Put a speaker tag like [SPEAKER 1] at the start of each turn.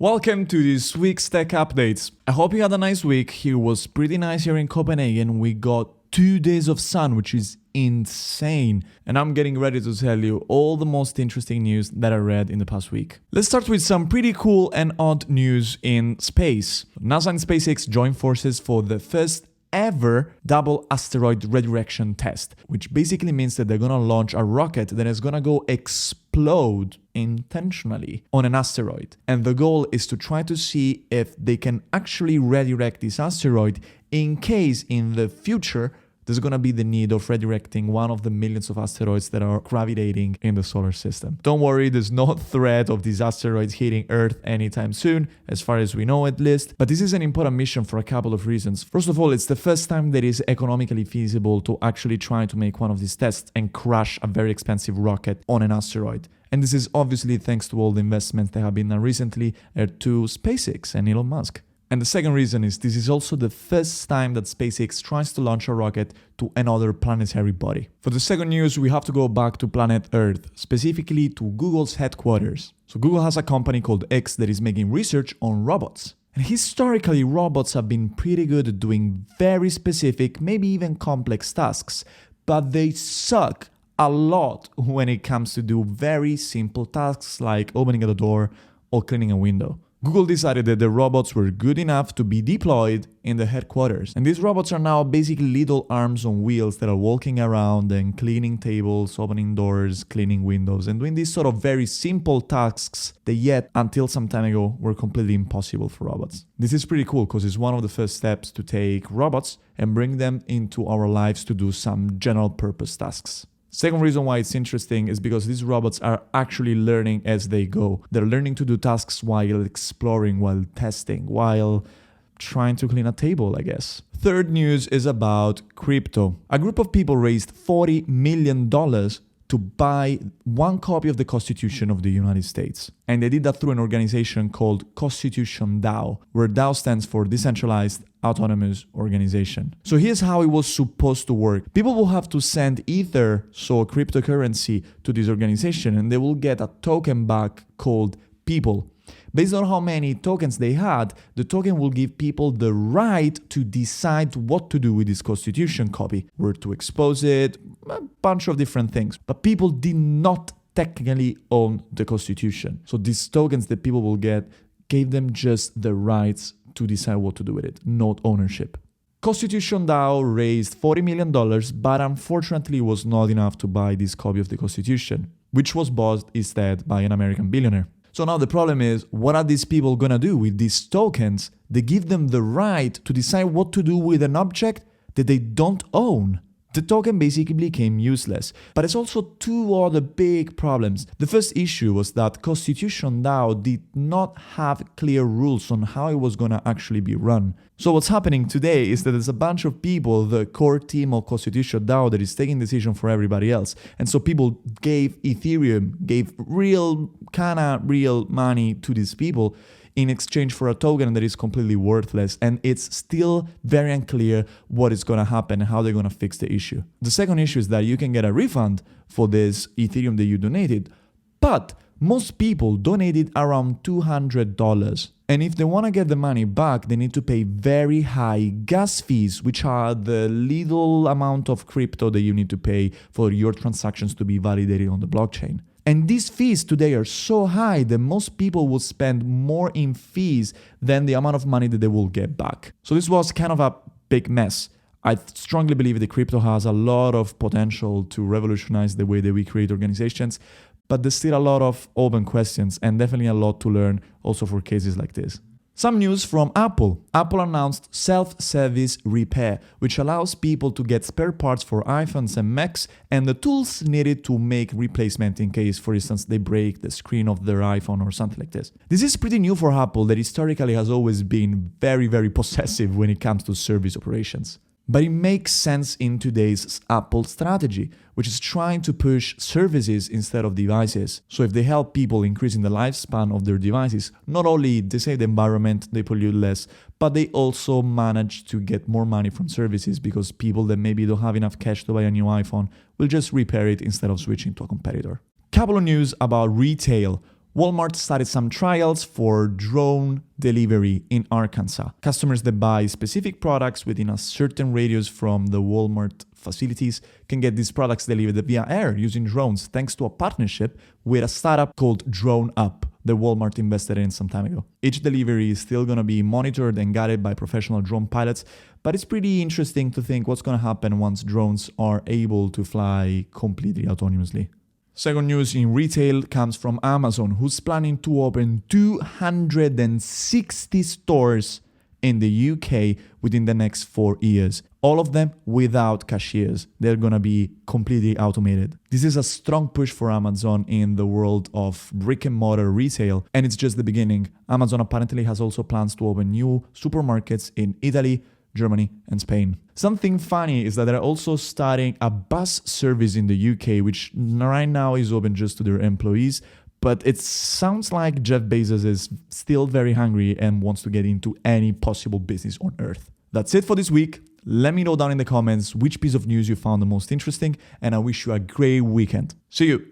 [SPEAKER 1] Welcome to this week's tech updates. I hope you had a nice week. Here was pretty nice here in Copenhagen. We got 2 days of sun, which is insane. And I'm getting ready to tell you all the most interesting news that I read in the past week. Let's start with some pretty cool and odd news in space. NASA and SpaceX joined forces for the first ever double asteroid redirection test, which basically means that they're gonna launch a rocket that is gonna go explode intentionally on an asteroid. And the goal is to try to see if they can actually redirect this asteroid in case in the future there's going to be the need of redirecting one of the millions of asteroids that are gravitating in the solar system. Don't worry, there's no threat of these asteroids hitting Earth anytime soon, as far as we know at least. But this is an important mission for a couple of reasons. First of all, it's the first time that it's economically feasible to actually try to make one of these tests and crash a very expensive rocket on an asteroid. And this is obviously thanks to all the investments that have been done recently to SpaceX and Elon Musk. And the second reason is this is also the first time that SpaceX tries to launch a rocket to another planetary body. For the second news, we have to go back to planet Earth, specifically to Google's headquarters. So Google has a company called X that is making research on robots. And historically, robots have been pretty good at doing very specific, maybe even complex tasks, but they suck a lot when it comes to do very simple tasks like opening a door or cleaning a window. Google decided that the robots were good enough to be deployed in the headquarters. And these robots are now basically little arms on wheels that are walking around and cleaning tables, opening doors, cleaning windows, and doing these sort of very simple tasks that yet, until some time ago, were completely impossible for robots. This is pretty cool because it's one of the first steps to take robots and bring them into our lives to do some general purpose tasks. Second reason why it's interesting is because these robots are actually learning as they go. They're learning to do tasks while exploring, while testing, while trying to clean a table, I guess. Third news is about crypto. A group of people raised $40 million to buy one copy of the Constitution of the United States. And they did that through an organization called Constitution DAO, where DAO stands for Decentralized Autonomous Organization. So here's how it was supposed to work. People will have to send Ether, so a cryptocurrency, to this organization, and they will get a token back called People. Based on how many tokens they had, the token will give people the right to decide what to do with this Constitution copy, where to expose it, a bunch of different things. But people did not technically own the Constitution. So these tokens that people will get gave them just the rights to decide what to do with it, not ownership. Constitution DAO raised $40 million, but unfortunately was not enough to buy this copy of the Constitution, which was bought instead by an American billionaire. So now the problem is, what are these people gonna do with these tokens that give them the right to decide what to do with an object that they don't own? The token basically became useless. But there's also two other big problems. The first issue was that Constitution DAO did not have clear rules on how it was going to actually be run. So what's happening today is that there's a bunch of people, the core team of Constitution DAO, that is taking decision for everybody else. And so people gave Ethereum, gave real money to these people in exchange for a token that is completely worthless, and it's still very unclear what is going to happen and how they're going to fix the issue. The second issue is that you can get a refund for this Ethereum that you donated, but most people donated around $200. And if they want to get the money back, they need to pay very high gas fees, which are the little amount of crypto that you need to pay for your transactions to be validated on the blockchain. And these fees today are so high that most people will spend more in fees than the amount of money that they will get back. So this was kind of a big mess. I strongly believe that crypto has a lot of potential to revolutionize the way that we create organizations, but there's still a lot of open questions and definitely a lot to learn also for cases like this. Some news from Apple. Apple announced self-service repair, which allows people to get spare parts for iPhones and Macs and the tools needed to make replacement in case, for instance, they break the screen of their iPhone or something like this. This is pretty new for Apple that historically has always been very possessive when it comes to service operations. But it makes sense in today's Apple strategy, which is trying to push services instead of devices. So if they help people increasing the lifespan of their devices, not only they save the environment, they pollute less, but they also manage to get more money from services because people that maybe don't have enough cash to buy a new iPhone will just repair it instead of switching to a competitor. Couple of news about retail. Walmart started some trials for drone delivery in Arkansas. Customers that buy specific products within a certain radius from the Walmart facilities can get these products delivered via air using drones thanks to a partnership with a startup called Drone Up that Walmart invested in some time ago. Each delivery is still going to be monitored and guided by professional drone pilots, but it's pretty interesting to think what's going to happen once drones are able to fly completely autonomously. Second news in retail comes from Amazon, who's planning to open 260 stores in the UK within the next 4 years. All of them without cashiers. They're gonna be completely automated. This is a strong push for Amazon in the world of brick and mortar retail, and it's just the beginning. Amazon apparently has also plans to open new supermarkets in Italy, Germany, and Spain. Something funny is that they're also starting a bus service in the UK, which right now is open just to their employees. But it sounds like Jeff Bezos is still very hungry and wants to get into any possible business on Earth. That's it for this week. Let me know down in the comments which piece of news you found the most interesting, and I wish you a great weekend. See you!